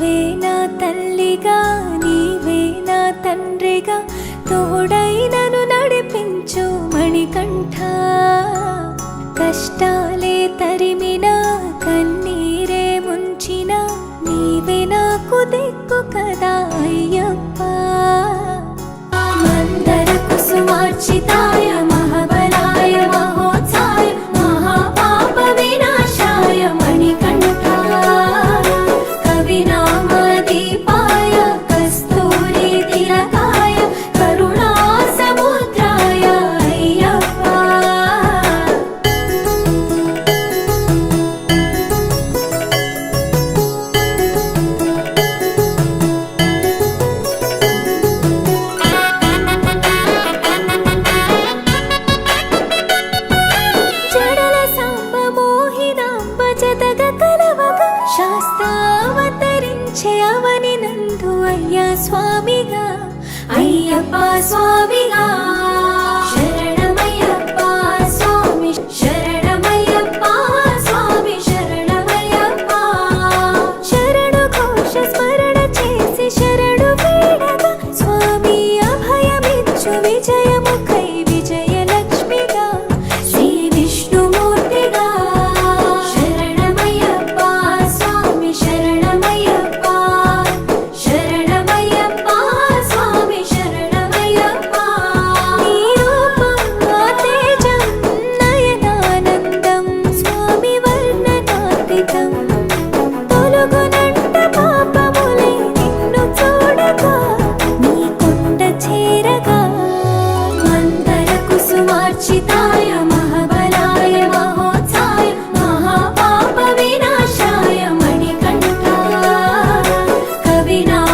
నీవే నా తల్లిగా నీవే నా తండ్రిగా తోడై నన్ను నడిపించు మణికంఠ కష్టాలే తరిమినా కన్నీరే ముంచిన నీవే నాకు దిక్కు కదా అయ్యప్ప మందర కుసుమార్చితాయ మహాబలాయ మహోత్సాయ మహాపాప వినాశాయ మణికంఠ కవినామదీపాయ కస్తూరి తిలకాయ కరుణా సముద్రాయ అయ్యప్ప జడల సాంబ మోహినాంబ జతగ కలవగ శాస్త్రావతరించే అవని నందు అయ్యా స్వామిగా అయ్యప్ప స్వామిగా శరణమయ్యప్ప స్వామి శరణమయ్యప్ప స్వామి శరణమయ్యప్ప శరణు ఘోష స్మరణ చేసి శరణు వేడగా స్వామి అభయమిచ్చు విజయముఖై విజయలక్ష్మిగా శ్రీ విష్ణుమూర్తిగా శరణమయ్యప్ప స్వామి శరణమయ్యప్ప శరణమయ్యప్ప స్వామి శరణమయ్యప్ప నీ రూపం తేజం నయనానందం స్వామి వర్ణనాతీతం తొలగునంట పాపములై నిన్ను చూడగా నీ కొండ చేరగా మందర కుసుమార్చితాయ మహాబలాయ మహోత్సాయ మహాపాప వినాశాయ మణికంఠ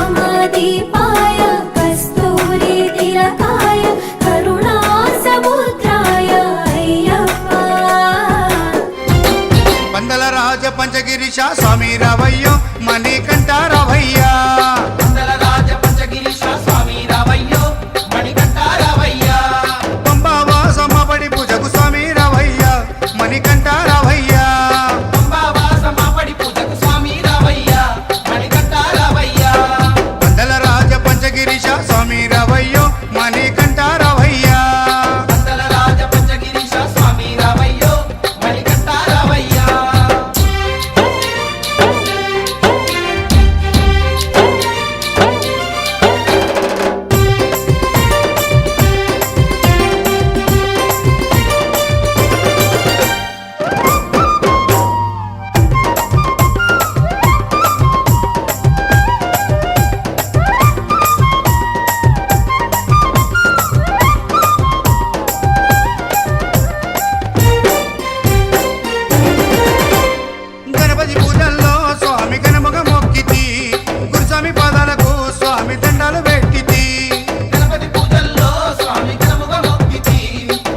కవినామదీపాయ కస్తూరి తిలకాయ కరుణా సముద్రాయ అయ్యప్ప పందల రాజ పంచగిరిశ స్వామి రావయ్యో మణికంఠ రావయ్యా పందల రాజ పంచగిరీశ స్వామి రావయ్యో మణికంఠ రావయ్యా పంబావాసమ్మబడి పూజకు స్వామి రావయ్యా మణికంఠ రావయ్యా పంబావాసమాపడి పూజకు స్వామి రావయ్యా మణికంఠ రావయ్యా పందల రాజ పంచగిరిశ స్వామి రావయ్యో మణికంఠ రావయ్యా పందల రాజ పంచగిరీశ స్వామి రావయ్యో మణికంఠ రావయ్యా గణపతి పూజల్లో స్వామి గణముగ మొక్కితి గురుస్వామి పాదాలకు స్వామి దండాలు పెట్టితి గణపతి పూజల్లో స్వామి గణముగా మొక్కితి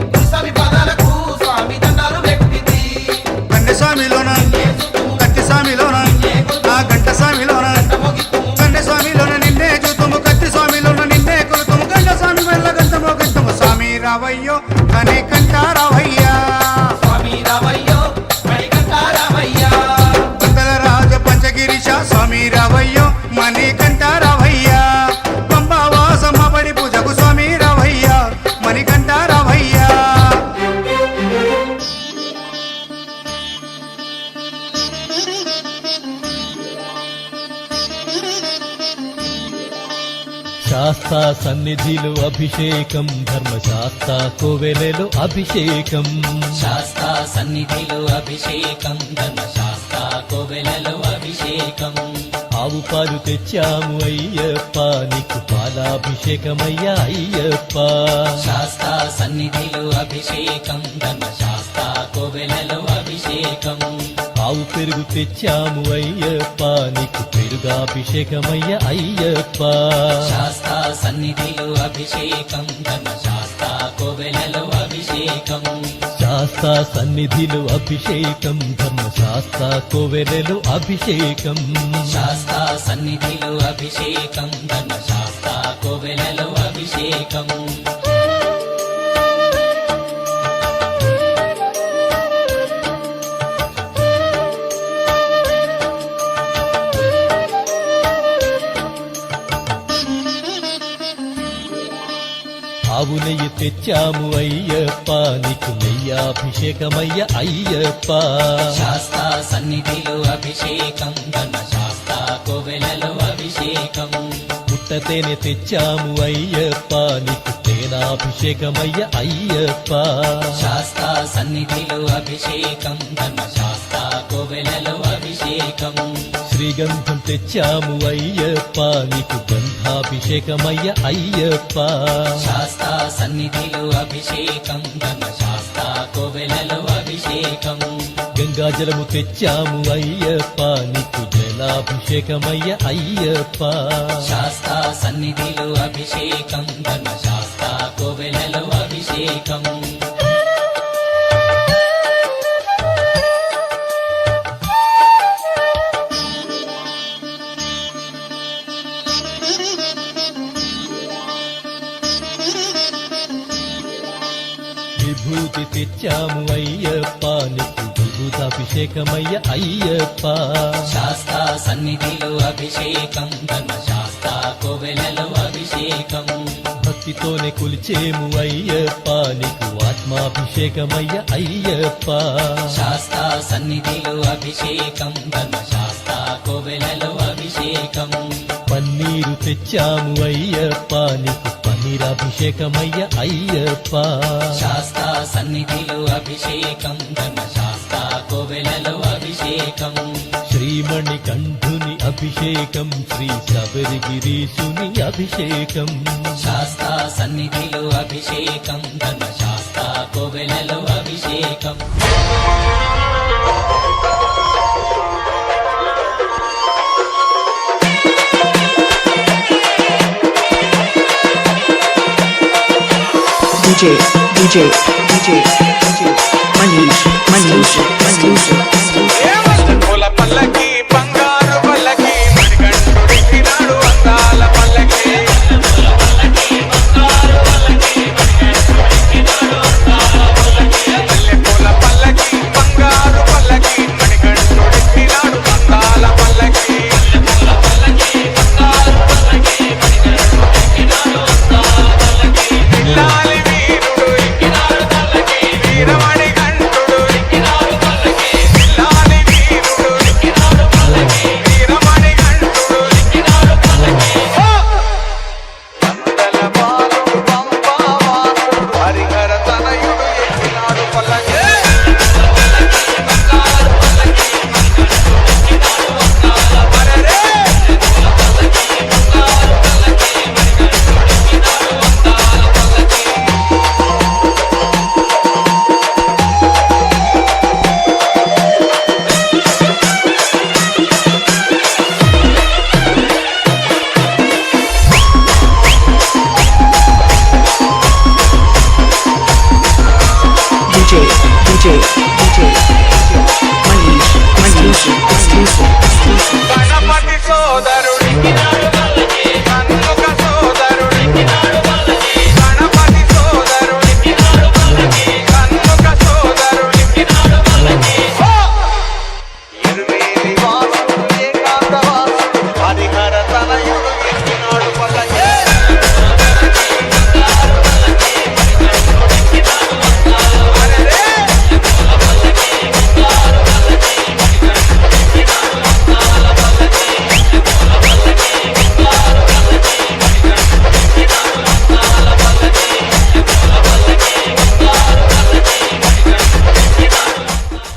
గురుస్వామి పాదాలకు స్వామి దండాలు పెట్టితి కన్నె స్వామిలోన కత్తి స్వామిలోన ఆ గంట స్వామిలోన కన్నె స్వామిలోన నిన్నే చూతుము కత్తి స్వామిలోన నిన్నే కొలుతుము గంట స్వామి వల్ల గంటమో గంటము స్వామి రావయ్యో కనికంఠ రావయ్యా స్వామి రావయ్యో మణికంఠ రావయ్యా పందల రాజ పంచగిరిశ స్వామి రావయ్యో మణికంఠ రావయ్యా పంబావాసమ్మబడి పూజకు స్వామి రావయ్యా మణికంఠ రావయ్యా శాస్తా సన్నిధిలో అభిషేకం ధర్మశాస్త్ర కోవెలలో అభిషేకం శాస్తా సన్నిధిలో అభిషేకం ధర్మశాస్త్ర కోవెలలో అభిషేకం ఆవు పాలు తెచ్చాము అయ్యప్ప నీకు పాలాభిషేకమయ్యా అయ్యప్ప శాస్తా సన్నిధిలో అభిషేకం ధర్మశాస్త్ర కోవెలలో అభిషేకం ఆవు పెరుగు తెచ్చాము అయ్యప్ప నీకు పెరుగాభిషేకమయ్యా అయ్యప్ప శాస్తా సన్నిధిలో అభిషేకం ధర్మశాస్త్ర కోవెలలో అభిషేకం శాస్తా సన్నిధిలో అభిషేకం ధర్మశాస్త్ర కోవెలలో అభిషేకం శాస్తా సన్నిధిలో అభిషేకం ధర్మశాస్త్ర కోవెలలో అభిషేకం ఆవు నెయ్యి తెచ్చాము అయ్యప్ప నీకు నెయ్యాభిషేకమయ్య అయ్యప్ప శాస్తా సన్నిధిలో అభిషేకం ధర్మ శాస్తా కోవెలలో అభిషేకం పుట్టతేనె తెచ్చాము అయ్యప్ప నీకు తేనాభిషేకమయ్య అయ్యప్ప శాస్తా సన్నిధిలో అభిషేకం ధర్మ శాస్తా కోవెలలో అభిషేకం శ్రీగంధం తెచ్చాము అయ్యప్ప నీకు గంధాభిషేకమయ్య అయ్యప్ప శాస్తా సన్నిధిలో అభిషేకం ధర్మ శాస్తా కోవెలలో అభిషేకం గంగాజలము తెచ్చాము అయ్యప్ప నీకు జలాభిషేకమయ్య అయ్యప్ప శాస్తా సన్నిధిలో అభిషేకం ధర్మ శాస్తా కోవెలలో అభిషేకం విభూతి తెచ్చాము అయ్యప్ప నీకు విభూతాభిషేకమయ్య అయ్యప్ప శాస్తా సన్నిధిలో అభిషేకం ధర్మ శాస్తా కోవెలలో అభిషేకం భక్తితోనే కొలిచేము అయ్యప్ప నీకు ఆత్మాభిషేకమయ్య అయ్యప్ప శాస్తా సన్నిధిలో అభిషేకం ధర్మ శాస్తా కోవెలలో అభిషేకం పన్నీరు తెచ్చాము అయ్యప్ప నీకు పన్నీరాభిషేకమయ్య అయ్యప్ప శాస్తా సన్నిధిలో అభిషేకం ధర్మ శాస్తా కోవెలలో అభిషేకం శ్రీమణి కంఠుని అభిషేకం శ్రీ శబరిగిరీశుని అభిషేకం శాస్తా సన్నిధిలో అభిషేకం ధర్మ శాస్తా కోవెలలో అభిషేకం DJ